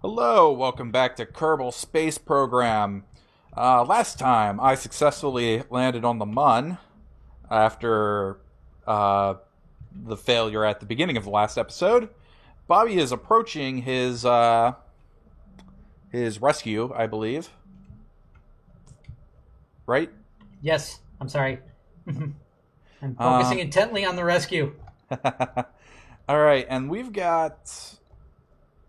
Hello, welcome back to Kerbal Space Program. Last time I successfully landed on the Mun after uh, the failure at the beginning of the last episode. Bobby is approaching his rescue, I believe. Right? Yes, I'm sorry. I'm focusing Um, intently on the rescue. all right, and we've got.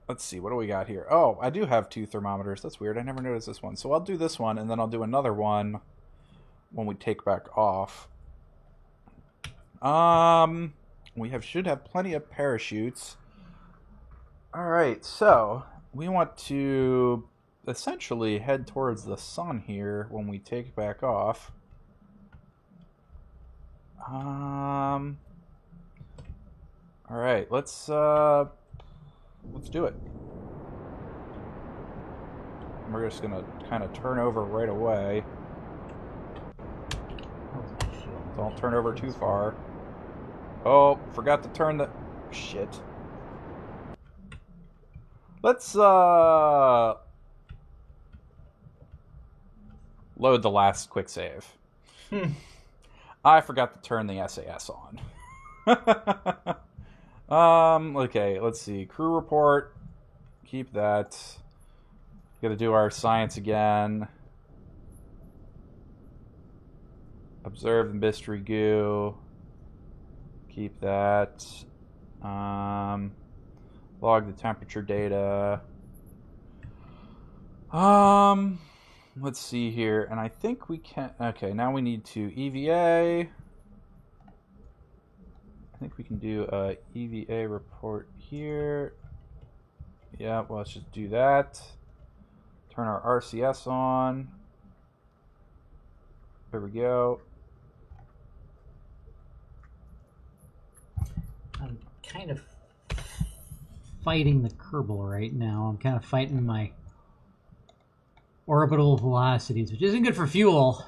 Let's see, what do we got here? Oh, I do have two thermometers. That's weird. I never noticed this one. So I'll do this one, and then I'll do another one when we take back off. Um, we should have plenty of parachutes. All right, so we want to essentially head towards the sun here when we take back off. Um, all right, let's do it. We're just gonna kind of turn over right away. Don't turn over too far. Oh, forgot to turn the shit. Let's load the last quick save. I forgot to turn the SAS on. Okay, let's see. Crew report. Keep that. Gotta do our science again. Observe the mystery goo. Keep that. Log the temperature data. Let's see here. And I think we can... Okay, now we need to EVA. I think we can do a EVA report here. Yeah, well, let's just do that. Turn our RCS on. There we go. I'm kind of fighting the Kerbal right now. I'm kind of fighting my orbital velocities, which isn't good for fuel.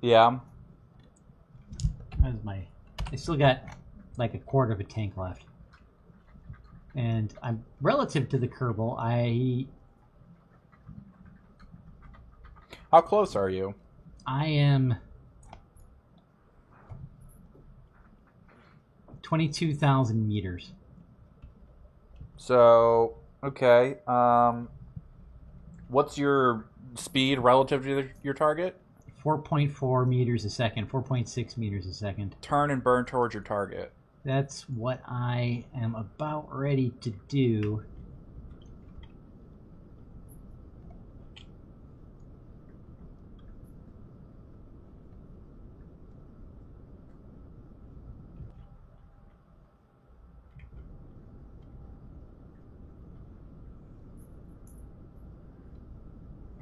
Yeah. I still got like a quarter of a tank left. And I'm relative to the Kerbal, How close are you? I am 22,000 meters. So, okay. What's your speed relative to your target? 4.4 meters a second, 4.6 meters a second. Turn and burn towards your target. That's what I am about ready to do.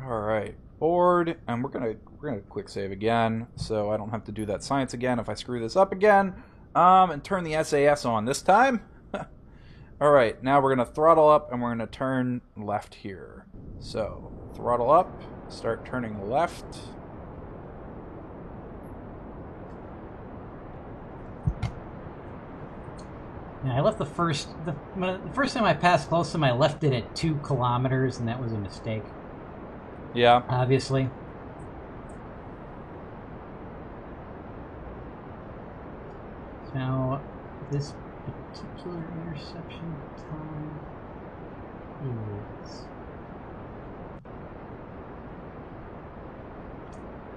All right, board, and we're gonna quick save again, so I don't have to do that science again if I screw this up again. And turn the SAS on this time. All right, now we're gonna throttle up and we're gonna turn left here. So throttle up, start turning left. Yeah, I left the first time I passed close to him, I left it at 2 kilometers, and that was a mistake. Yeah. Obviously. Now, this particular interception time is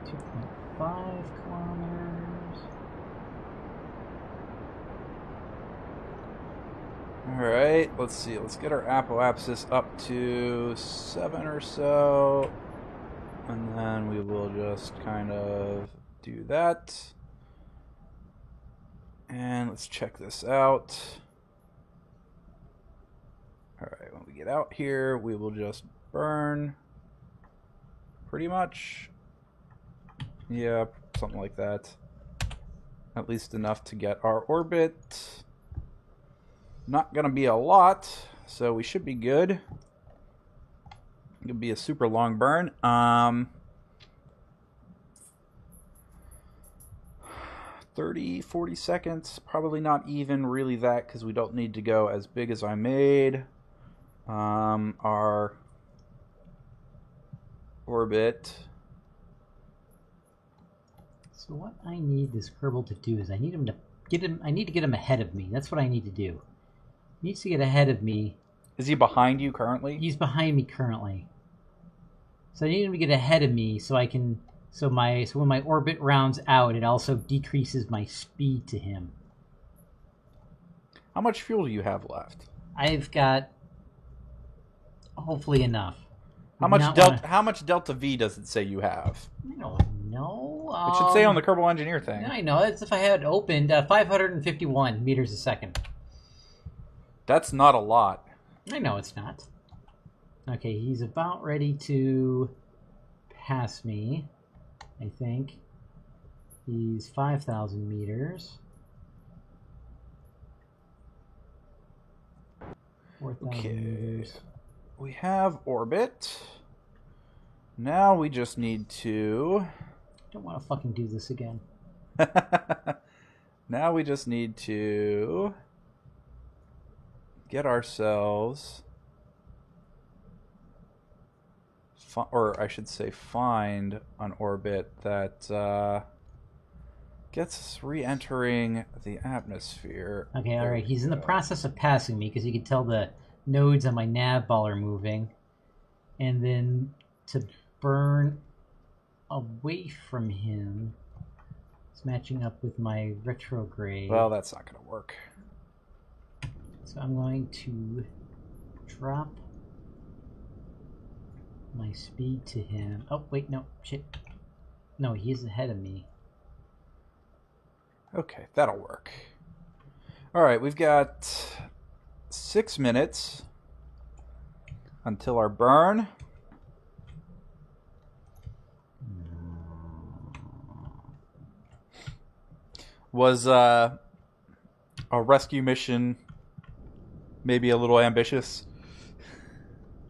2.5 kilometers. Alright, let's see. Let's get our apoapsis up to 7 or so. And then we will just kind of do that. And let's check this out. Alright, when we get out here, we will just burn. Pretty much. Yeah, something like that. At least enough to get our orbit. Not gonna be a lot, so we should be good. It could be a super long burn. 30, 40 seconds. Probably not even really that, because we don't need to go as big as I made. Our orbit. So what I need this Kerbal to do is I need him to get him. I need to get him ahead of me. That's what I need to do. He needs to get ahead of me. Is he behind you currently? He's behind me currently. So I need him to get ahead of me so I can. So when my orbit rounds out, it also decreases my speed to him. How much fuel do you have left? I've got hopefully enough. How much delta V does it say you have? I don't know. It should say on the Kerbal Engineer thing. I know. It's if I had it opened 551 meters a second. That's not a lot. I know it's not. Okay, he's about ready to pass me, I think. He's 5,000 meters. 4,000 meters. We have orbit. Now we just need to... I don't want to fucking do this again. Now we just need to get ourselves... or I should say find an orbit that gets us re-entering the atmosphere. Okay, alright, he's in the process of passing me because you can tell the nodes on my nav ball are moving. And then to burn away from him, it's matching up with my retrograde. Well, that's not going to work. So I'm going to drop my speed to him. Oh, wait, no, shit. No, he's ahead of me. Okay, that'll work. Alright, we've got 6 minutes until our burn. Was a rescue mission maybe a little ambitious?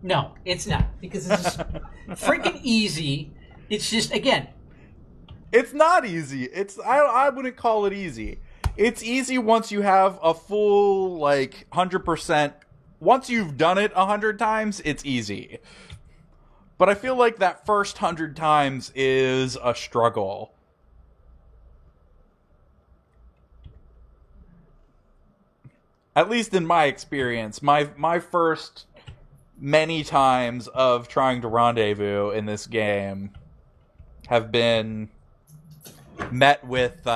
No, it's not, because it's freaking easy. It's just, again... It's not easy. I wouldn't call it easy. It's easy once you have a full, 100%... Once you've done it 100 times, it's easy. But I feel like that first 100 times is a struggle. At least in my experience. My first many times of trying to rendezvous in this game have been met with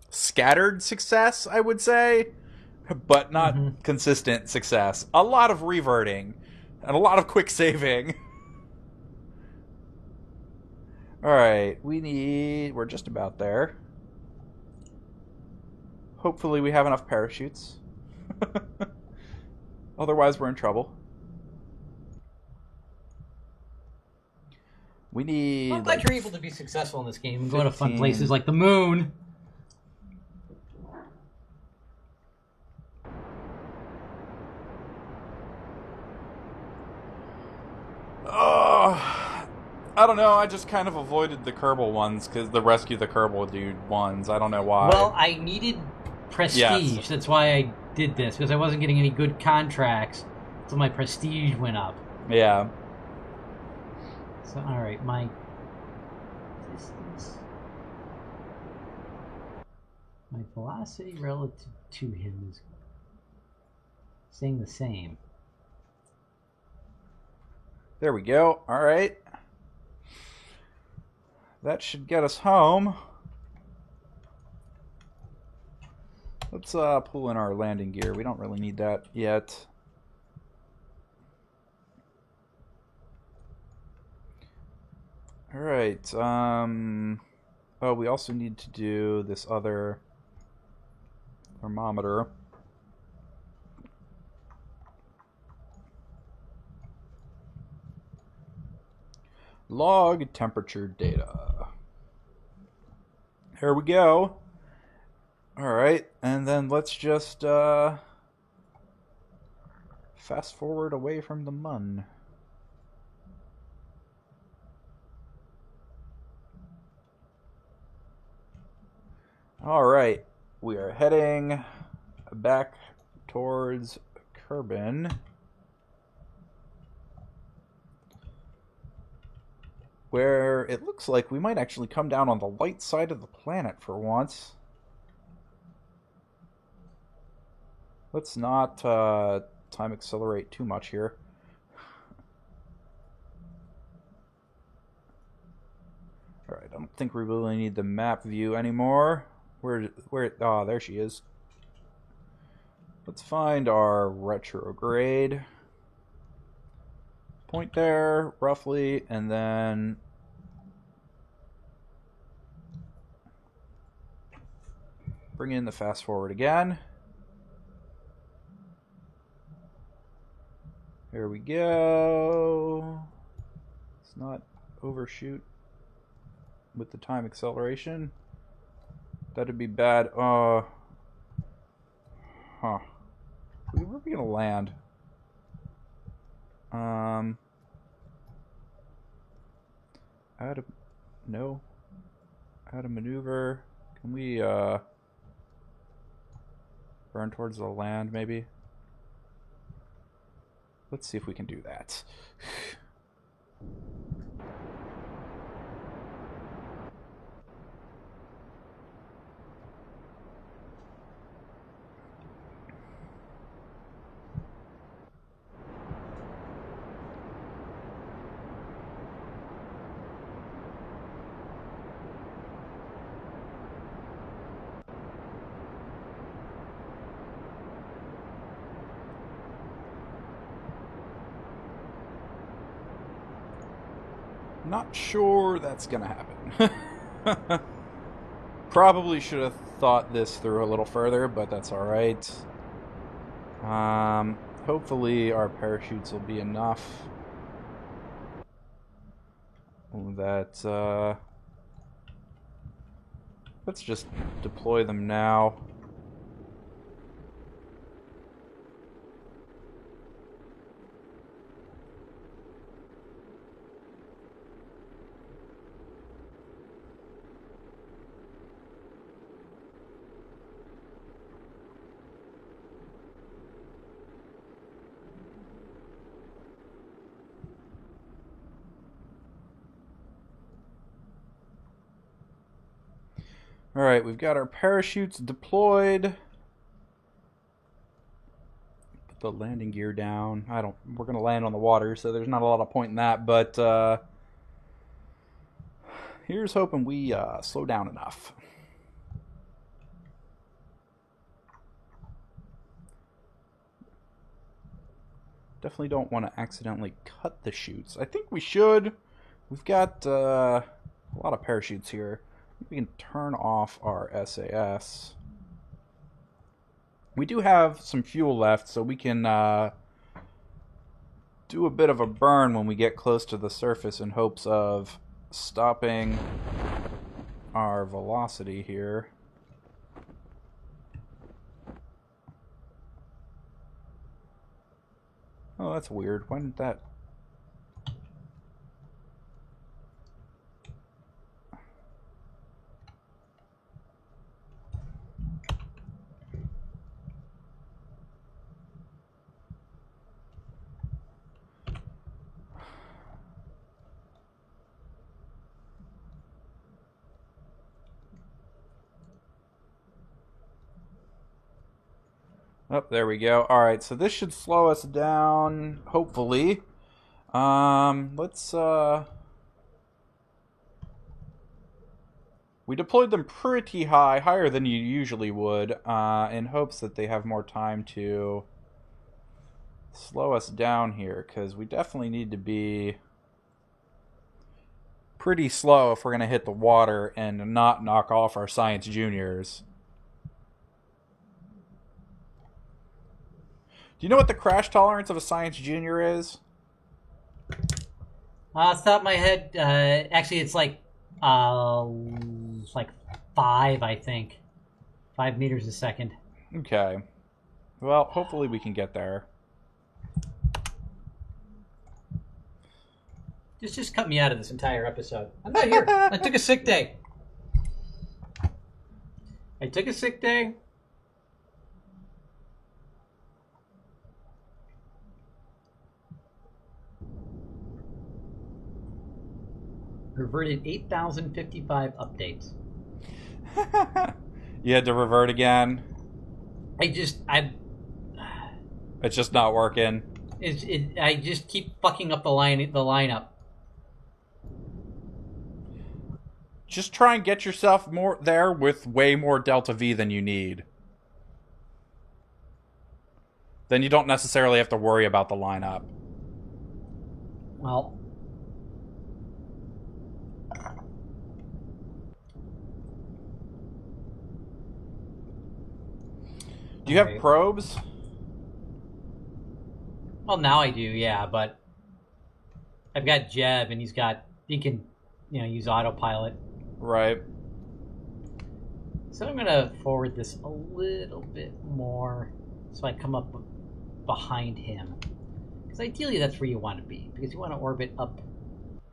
scattered success, I would say, but not consistent success. A lot of reverting and a lot of quick saving. Alright, we're just about there. Hopefully we have enough parachutes. Otherwise we're in trouble. We need... I'm glad you're able to be successful in this game and go to fun places like the moon. I don't know, I just kind of avoided the Kerbal ones, because the Rescue the Kerbal Dude ones. I don't know why. Well, I needed prestige. Yes. That's why I did this, because I wasn't getting any good contracts, so my prestige went up. Yeah. So, alright, my distance... My velocity relative to him is staying the same. There we go. Alright. That should get us home. Let's pull in our landing gear. We don't really need that yet. Alright, oh, we also need to do this other thermometer. Log temperature data. Here we go. Alright, and then let's just fast forward away from the mun. Alright, we are heading back towards Kerbin. where it looks like we might actually come down on the light side of the planet for once. Let's not time accelerate too much here. Alright, I don't think we really need the map view anymore. Oh, there she is. Let's find our retrograde. Point there, roughly, and then bring in the fast forward again. There we go. Let's not overshoot with the time acceleration. That'd be bad. Where are we gonna land? Add a maneuver. Can we burn towards the land maybe? Let's see if we can do that. Not sure that's gonna happen. Probably should have thought this through a little further, but that's alright. Hopefully our parachutes will be enough that let's just deploy them now. Alright, we've got our parachutes deployed. Put the landing gear down. We're gonna land on the water, so there's not a lot of point in that, but here's hoping we slow down enough. Definitely don't want to accidentally cut the chutes. I think we should. We've got a lot of parachutes here. We can turn off our SAS. We do have some fuel left, so we can do a bit of a burn when we get close to the surface in hopes of stopping our velocity here. Oh, that's weird. Why didn't that... Oh, there we go. Alright, so this should slow us down, hopefully. Let's, we deployed them pretty high, higher than you usually would, in hopes that they have more time to slow us down here, because we definitely need to be pretty slow if we're going to hit the water and not knock off our Science Juniors. Do you know what the crash tolerance of a Science Junior is? Off the top of my head, actually, it's like 5, I think. 5 meters a second. Okay. Well, hopefully we can get there. Just cut me out of this entire episode. I'm not here. I took a sick day. Reverted 8,055 updates. You had to revert again. It's It's just not working. I just keep fucking up the lineup. Just try and get yourself more there with way more delta V than you need. Then you don't necessarily have to worry about the lineup. Well, do you have probes? Well, now I do, yeah, but I've got Jeb, and he can, use autopilot. Right. So I'm gonna forward this a little bit more, so I come up behind him. Because ideally, that's where you want to be, because you want to orbit up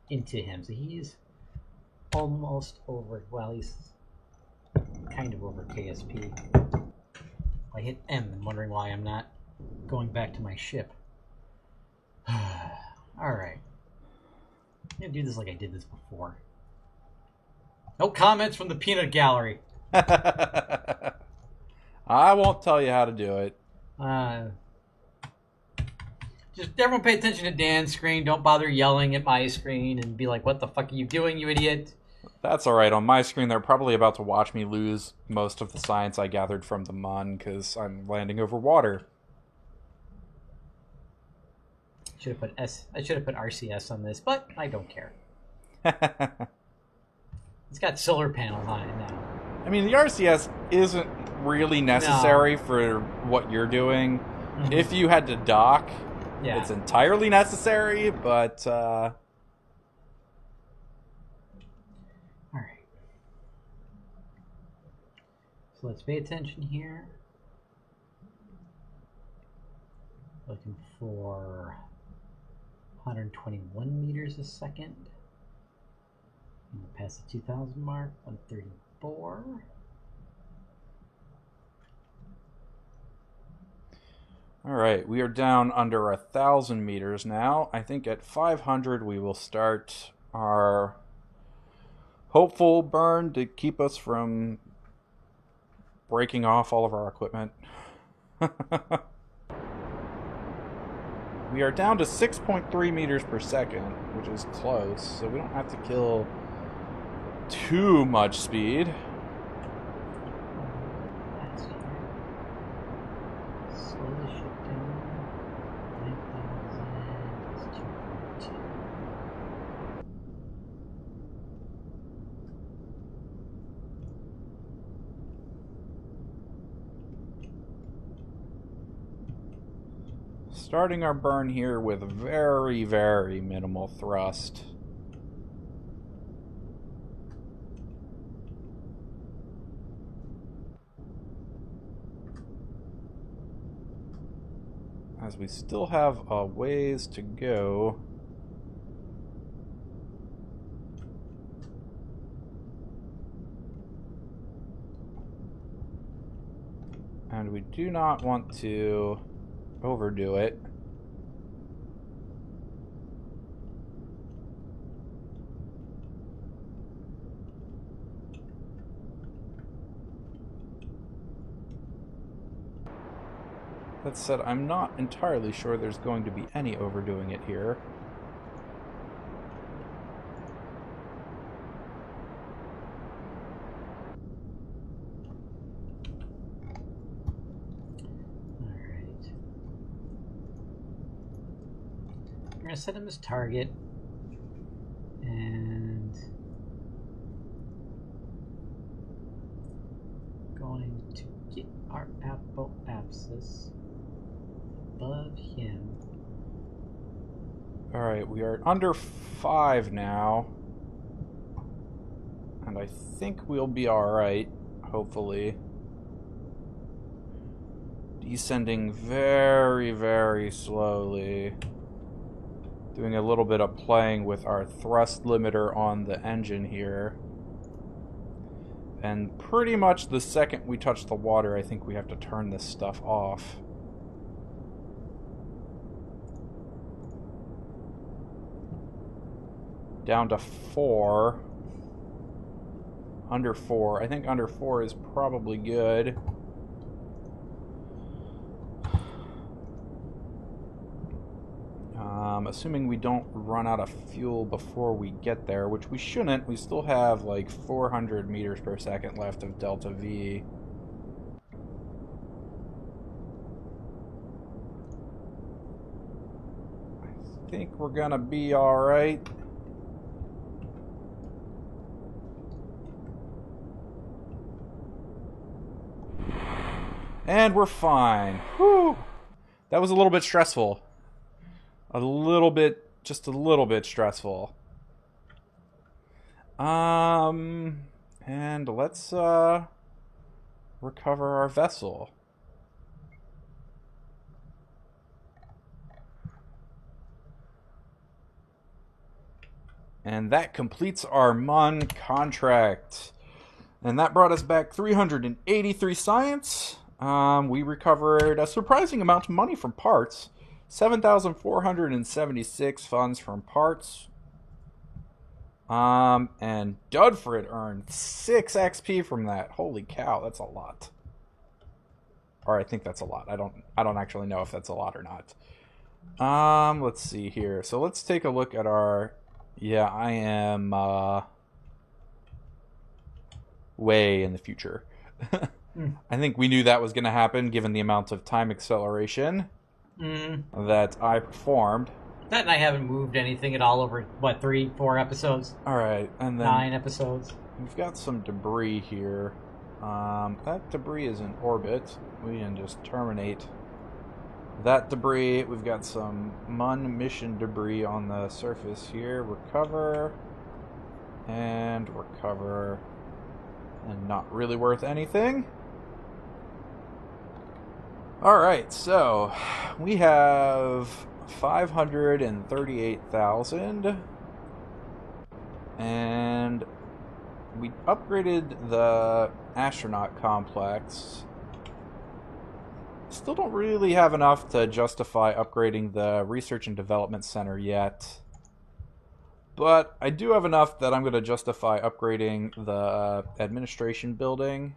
into him. So he's almost over. Well, he's kind of over KSP. I hit M and wondering why I'm not going back to my ship. Alright. I'm gonna do this like I did this before. No comments from the peanut gallery. I won't tell you how to do it. Just everyone pay attention to Dan's screen. Don't bother yelling at my screen and be like, what the fuck are you doing, you idiot? That's alright. On my screen, they're probably about to watch me lose most of the science I gathered from the Mun because I'm landing over water. I should have put RCS on this, but I don't care. It's got solar panels on it now. I mean, the RCS isn't really necessary for what you're doing. Mm-hmm. If you had to dock, it's entirely necessary, but... Alright. So let's pay attention here. Looking for 121 meters a second. Past the 2,000 mark, 134. All right, we are down under 1,000 meters now. I think at 500 we will start our hopeful burn to keep us from breaking off all of our equipment. We are down to 6.3 meters per second, which is close, so we don't have to kill too much speed. Slow the ship down. 9,000 is 2.2. Starting our burn here with very, very minimal thrust. As we still have a ways to go. And we do not want to overdo it. That said, I'm not entirely sure there's going to be any overdoing it here. Alright. We're going to set him as target. And going to get our apoapsis above him. Alright, we are under 5 now. And I think we'll be alright, hopefully. Descending very, very slowly. Doing a little bit of playing with our thrust limiter on the engine here. And pretty much the second we touch the water, I think we have to turn this stuff off. down to 4. Under 4. I think under 4 is probably good. Assuming we don't run out of fuel before we get there, which we shouldn't. We still have like 400 meters per second left of delta V. I think we're gonna be all right. And we're fine. Whew. That was a little bit stressful. Just a little bit stressful. And let's recover our vessel. And that completes our MUN contract. And that brought us back 383 science. We recovered a surprising amount of money from parts. 7,476 funds from parts. And Dudford earned 6 XP from that. Holy cow, that's a lot. Or I think that's a lot. I don't actually know if that's a lot or not. Let's see here. So let's take a look at our... Yeah, I am way in the future. I think we knew that was going to happen given the amount of time acceleration that I performed. That and I haven't moved anything at all over, what, 3-4 episodes? Alright, and then... 9 episodes. We've got some debris here. That debris is in orbit. We can just terminate that debris. We've got some MUN mission debris on the surface here. Recover. And recover. And not really worth anything. Alright, so we have 538,000. And we upgraded the astronaut complex. Still don't really have enough to justify upgrading the research and development center yet. But I do have enough that I'm going to justify upgrading the administration building.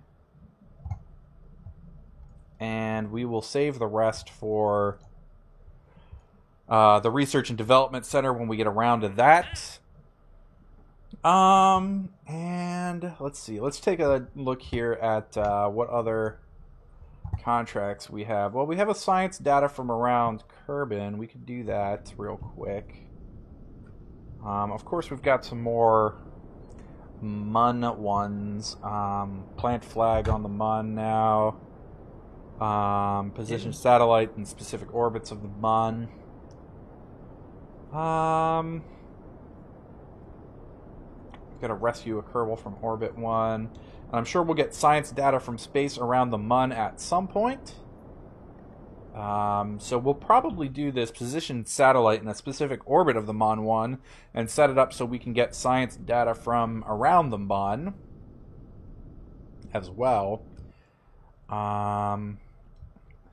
And we will save the rest for the research and development center when we get around to that. And let's see. Let's take a look here at what other contracts we have. Well, we have a science data from around Kerbin. We could do that real quick. Of course, we've got some more MUN ones. Plant flag on the MUN now. Position satellite in specific orbits of the MUN. Got to rescue a Kerbal from orbit 1. And I'm sure we'll get science data from space around the MUN at some point. So we'll probably do this position satellite in a specific orbit of the MUN 1 and set it up so we can get science data from around the MUN as well. I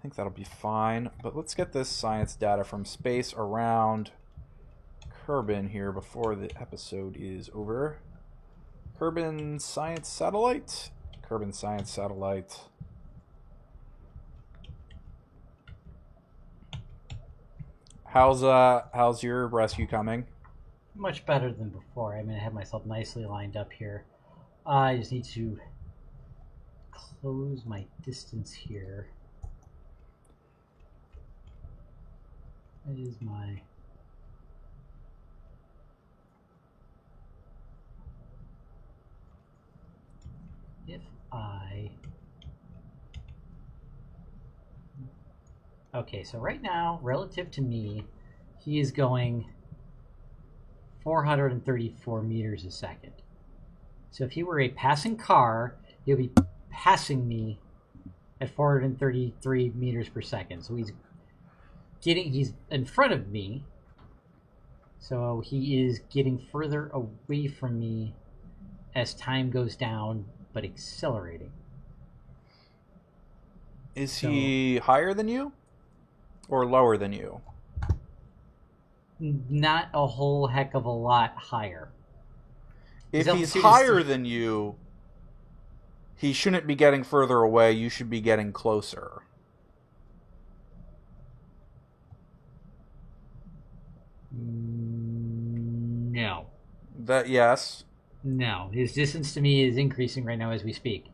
think that'll be fine. But let's get this science data from space around Kerbin here before the episode is over. Kerbin Science Satellite. Kerbin Science Satellite. How's your rescue coming? Much better than before. I mean, I have myself nicely lined up here. I just need to close my distance here. That is my... If I... Okay, so right now, relative to me, he is going 434 meters a second. So if he were a passing car, he'll be passing me at 433 meters per second. So he's in front of me. So he is getting further away from me as time goes down, but accelerating. Is he higher than you? Or lower than you? not a whole heck of a lot higher. If His he's altitude is higher than you, he shouldn't be getting further away. You should be getting closer. No. That yes. No. His distance to me is increasing right now as we speak.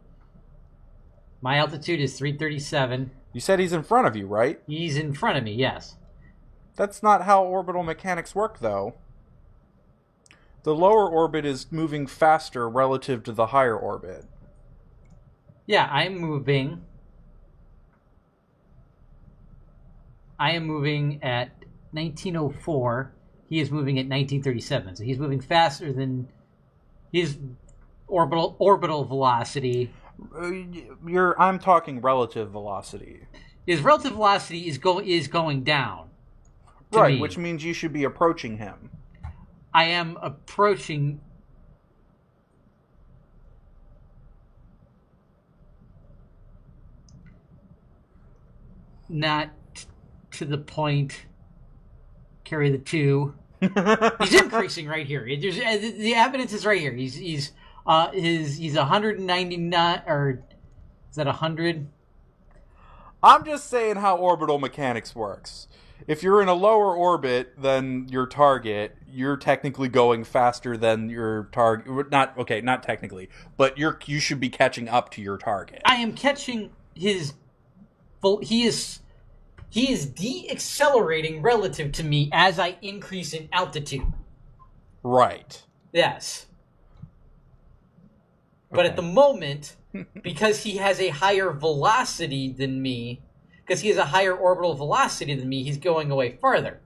My altitude is 337. You said he's in front of you, right? He's in front of me, yes. That's not how orbital mechanics work, though. The lower orbit is moving faster relative to the higher orbit. Yeah, I am moving at 1904. He is moving at 1937. So he's moving faster than his orbital velocity. I'm talking relative velocity. His relative velocity is going down. Right, me. Which means you should be approaching him. I am approaching. Not to the point. Carry the 2. He's increasing right here. The evidence is right here. He's 199, or is that 100? I'm just saying how orbital mechanics works. If you're in a lower orbit than your target, you're technically going faster than your target. Not technically, but you should be catching up to your target. I am catching his. He is deaccelerating relative to me as I increase in altitude. Right. Yes. But Okay. at the moment, because he has a higher velocity than me, because he has a higher orbital velocity than me, he's going away farther.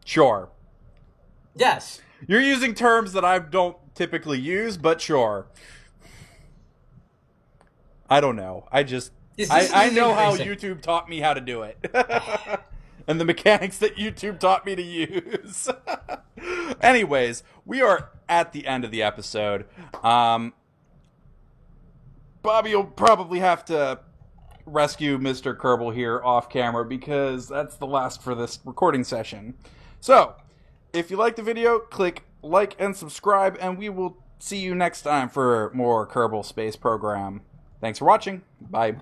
Sure. Yes. You're using terms that I don't typically use, but sure. I don't know. I know how YouTube taught me how to do it. And the mechanics that YouTube taught me to use. Anyways, we are at the end of the episode. Bobby will probably have to rescue Mr. Kerbal here off camera because that's the last for this recording session. So, if you like the video, click like and subscribe, and we will see you next time for more Kerbal Space Program. Thanks for watching. Bye.